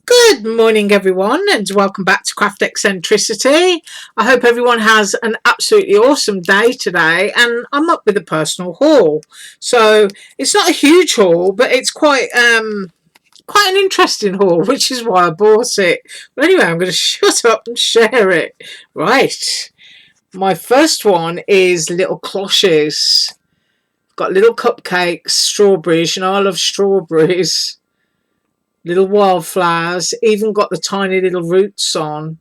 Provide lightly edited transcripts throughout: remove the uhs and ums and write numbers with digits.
Good morning, everyone, and welcome back to Craft Eccentricity. I hope everyone has an absolutely awesome day today, and I'm up with a personal haul. So it's not a huge haul, but it's quite an interesting haul, which is why I bought it. But anyway, I'm going to shut up and share it. Right, my first one is little cloches. Got little cupcakes, strawberries. You know I love strawberries. Little wildflowers, even got the tiny little roots on,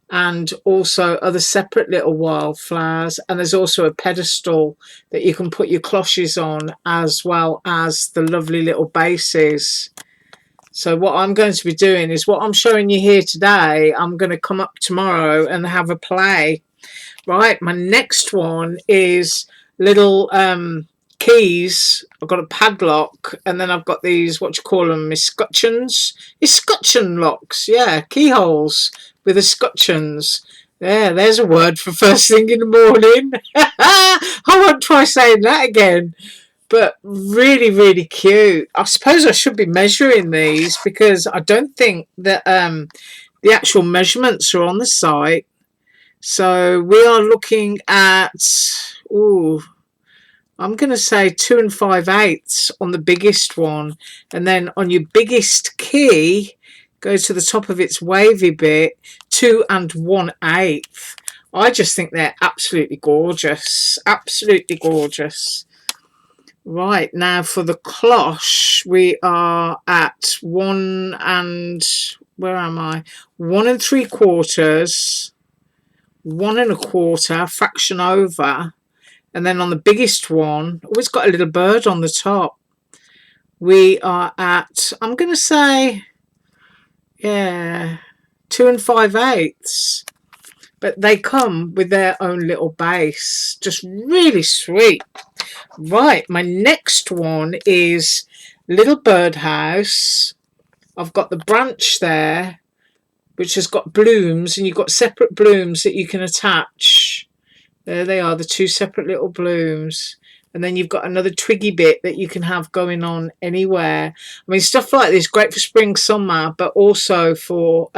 and also other separate little wildflowers. And there's also a pedestal that you can put your cloches on, as well as the lovely little bases. So what I'm going to be doing is what I'm showing you here today. I'm going to come up tomorrow and have a play. Right, my next one is little keys. I've got a padlock, and then I've got these, what you call them, escutcheon locks. Yeah, keyholes with escutcheons. Yeah, there's a word for first thing in the morning. I won't try saying that again. But really, really cute. I suppose I should be measuring these because I don't think that the actual measurements are on the site. So we are looking at, I'm going to say 2 5/8 on the biggest one. And then on your biggest key, go to the top of its wavy bit, 2 1/8. I just think they're absolutely gorgeous. Absolutely gorgeous. Right, now for the cloche, we are at 1 where am I? 1 3/4, 1 1/4, fraction over. And then on the biggest one, it's got a little bird on the top. We are at, I'm going to say, yeah, 2 5/8. But they come with their own little base. Just really sweet. Right, my next one is little birdhouse. I've got the branch there, which has got blooms, and you've got separate blooms that you can attach. There they are, the 2 separate little blooms. And then you've got another twiggy bit that you can have going on anywhere. I mean, stuff like this, great for spring, summer, but also for,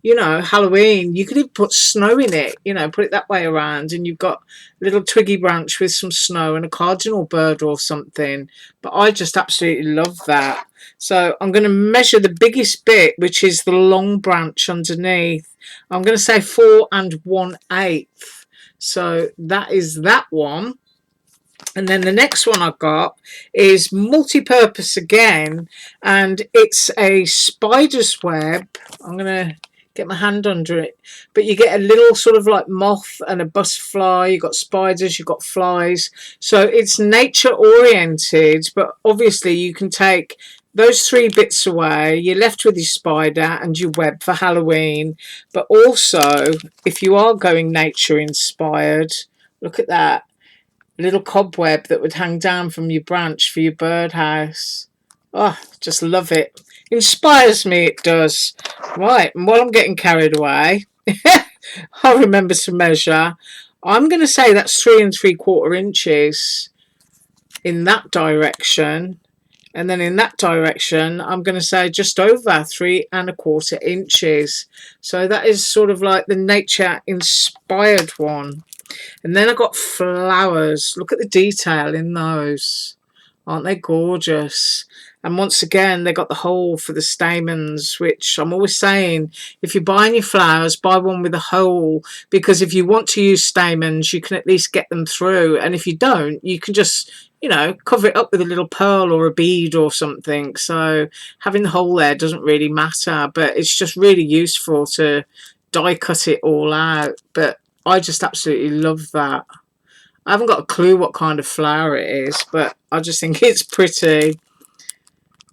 you know, Halloween. You could even put snow in it, you know, put it that way around. And you've got a little twiggy branch with some snow and a cardinal bird or something. But I just absolutely love that. So I'm going to measure the biggest bit, which is the long branch underneath. I'm going to say 4 1/8. So that is that one. And then the next one I've got is multi-purpose again, and it's a spider's web. I'm going to get my hand under it, but you get a little sort of like moth and a butterfly. You've got spiders, you've got flies. So it's nature oriented, but obviously you can take those 3 bits away. You're left with your spider and your web for Halloween. But also, if you are going nature inspired, look at that. A little cobweb that would hang down from your branch for your birdhouse. Oh, just love it. Inspires me, it does. Right, and while I'm getting carried away, I'll remember to measure. I'm going to say that's 3 3/4 inches in that direction. And then in that direction, I'm going to say just over 3 1/4 inches. So that is sort of like the nature inspired one. And then I've got flowers. Look at the detail in those. Aren't they gorgeous? And once again, they got the hole for the stamens, which I'm always saying, if you're buying your flowers, buy one with a hole, because if you want to use stamens, you can at least get them through. And if you don't, you can just, you know, cover it up with a little pearl or a bead or something. So having the hole there doesn't really matter, but it's just really useful to die cut it all out. But I just absolutely love that. I haven't got a clue what kind of flower it is, but I just think it's pretty.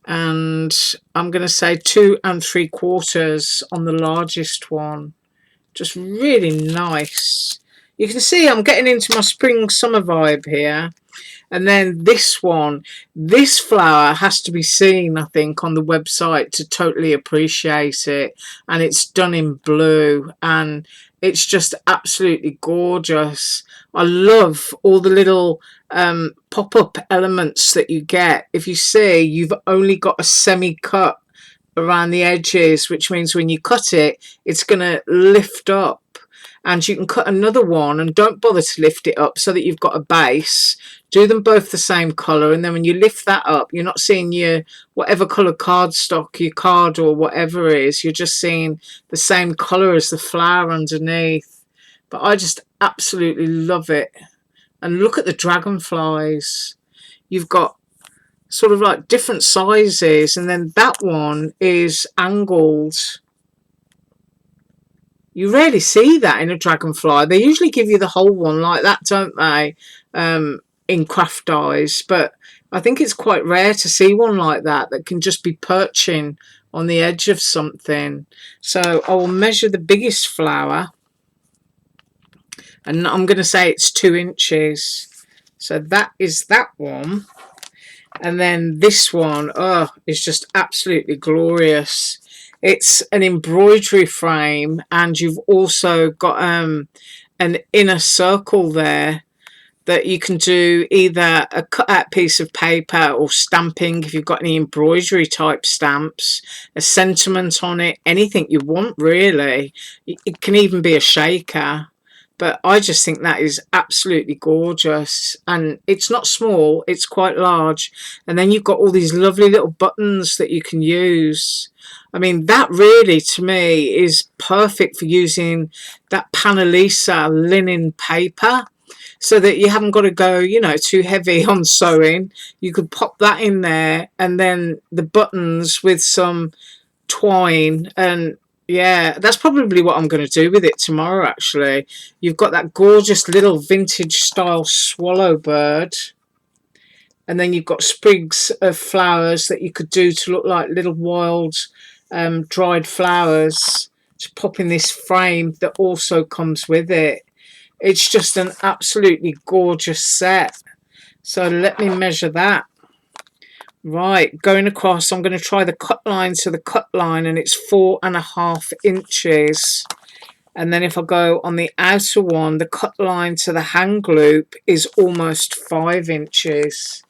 And I'm going to say 2 3/4 on the largest one. Just really nice. You can see I'm getting into my spring summer vibe here. And then this one, this flower has to be seen, I think, on the website to totally appreciate it. And it's done in blue, and it's just absolutely gorgeous. I love all the little pop-up elements that you get. If you see, you've only got a semi-cut around the edges, which means when you cut it, it's going to lift up. And you can cut another one and don't bother to lift it up so that you've got a base. Do them both the same colour, and then when you lift that up, you're not seeing your whatever colour cardstock, your card or whatever it is, you're just seeing the same colour as the flower underneath. But I just absolutely love it. And look at the dragonflies. You've got sort of like different sizes, and then that one is angled. You rarely see that in a dragonfly. They usually give you the whole one like that, don't they, in craft dies. But I think it's quite rare to see one like that that can just be perching on the edge of something. So I will measure the biggest flower, and I'm going to say it's 2 inches. So that is that one. And then this one, oh, is just absolutely glorious. It's an embroidery frame, and you've also got an inner circle there that you can do either a cut out piece of paper or stamping if you've got any embroidery type stamps, a sentiment on it, anything you want really. It can even be a shaker. But I just think that is absolutely gorgeous. And it's not small, it's quite large. And then you've got all these lovely little buttons that you can use. I mean, that really, to me, is perfect for using that Panelisa linen paper, so that you haven't got to go, you know, too heavy on sewing. You could pop that in there, and then the buttons with some twine. And yeah, that's probably what I'm going to do with it tomorrow, actually. You've got that gorgeous little vintage style swallow bird. And then you've got sprigs of flowers that you could do to look like little wild dried flowers to pop in this frame that also comes with it. It's just an absolutely gorgeous set. So let me measure that. Right, going across, I'm going to try the cut line to the cut line, and it's 4.5 inches. And then if I go on the outer one, the cut line to the hang loop is almost 5 inches.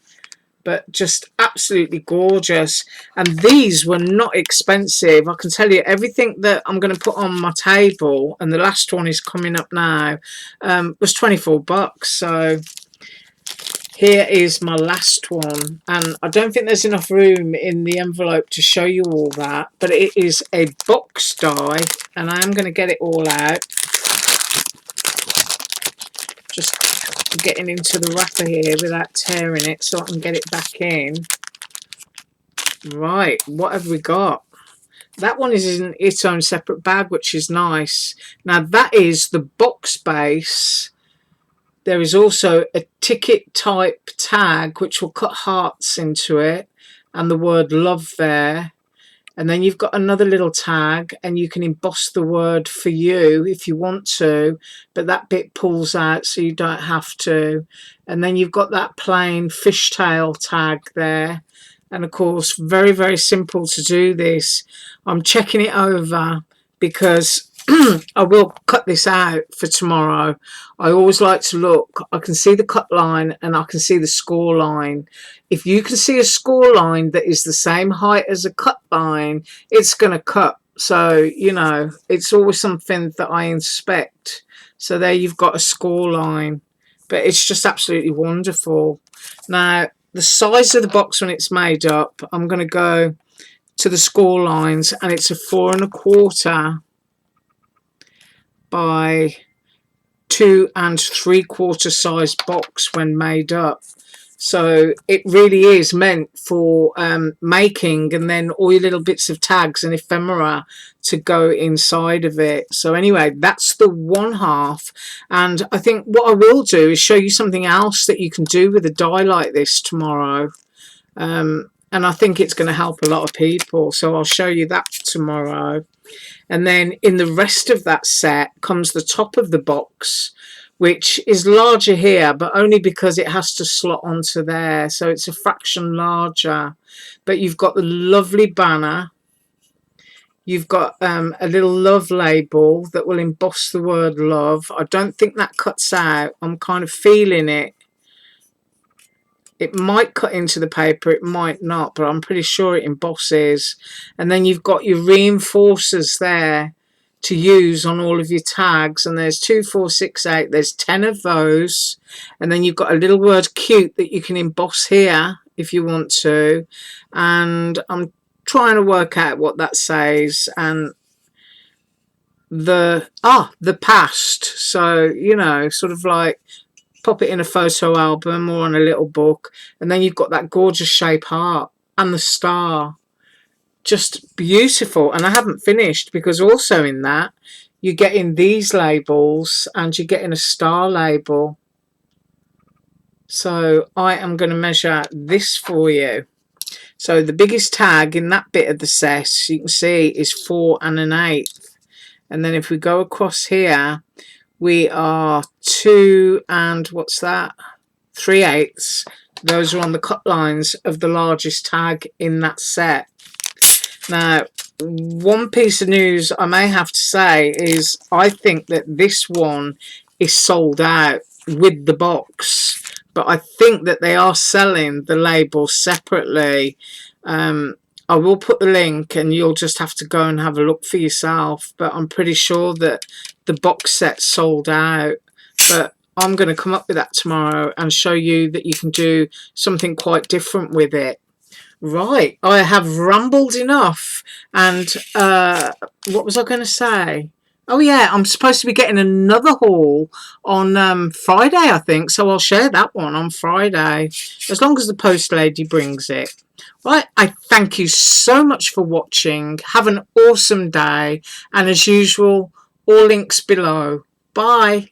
But just absolutely gorgeous. And these were not expensive. I can tell you, everything that I'm going to put on my table, and the last one is coming up now, was 24 bucks. So here is my last one, and I don't think there's enough room in the envelope to show you all that, but it is a box die, and I am going to get it all out. Just getting into the wrapper here without tearing it so I can get it back in. Right, what have we got? That one is in its own separate bag, which is nice. Now that is the box base. There is also a ticket type tag which will cut hearts into it and the word love there. And then you've got another little tag, and you can emboss the word for you if you want to, but that bit pulls out so you don't have to. And then you've got that plain fishtail tag there. And of course, very, very simple to do this. I'm checking it over because I will cut this out for tomorrow. I always like to look. I can see the cut line and I can see the score line. If you can see a score line that is the same height as a cut line, it's going to cut. So, you know, it's always something that I inspect. So there you've got a score line. But it's just absolutely wonderful. Now, the size of the box when it's made up, I'm going to go to the score lines, and it's a 4.25 by 2 3/4 size box when made up. So it really is meant for making, and then all your little bits of tags and ephemera to go inside of it. So anyway, that's the one half. And I think what I will do is show you something else that you can do with a die like this tomorrow. And I think it's going to help a lot of people. So I'll show you that tomorrow. And then in the rest of that set comes the top of the box, which is larger here, but only because it has to slot onto there. So it's a fraction larger. But you've got the lovely banner. You've got a little love label that will emboss the word love. I don't think that cuts out. I'm kind of feeling it. It might cut into the paper, it might not, but I'm pretty sure it embosses. And then you've got your reinforcers there to use on all of your tags, and there's 2, 4, 6, 8, there's 10 of those. And then you've got a little word cute that you can emboss here if you want to. And I'm trying to work out what that says. And the past, so you know, sort of like pop it in a photo album or on a little book. And then you've got that gorgeous shape heart and the star, just beautiful. And I haven't finished, because also in that you're getting these labels and you're getting a star label. So I am going to measure this for you. So the biggest tag in that bit of the set, you can see, is 4 1/8. And then if we go across here, we are 2 and what's that? 3/8. Those are on the cut lines of the largest tag in that set. Now, one piece of news I may have to say is I think that this one is sold out with the box, but I think that they are selling the label separately. I will put the link and you'll just have to go and have a look for yourself, but I'm pretty sure that the box set sold out. But I'm going to come up with that tomorrow and show you that you can do something quite different with it. Right, I have rambled enough. And what was I going to say? Oh yeah, I'm supposed to be getting another haul on Friday, I think, so I'll share that one on Friday, as long as the post lady brings it. Right, I thank you so much for watching. Have an awesome day, and as usual, all links below. Bye.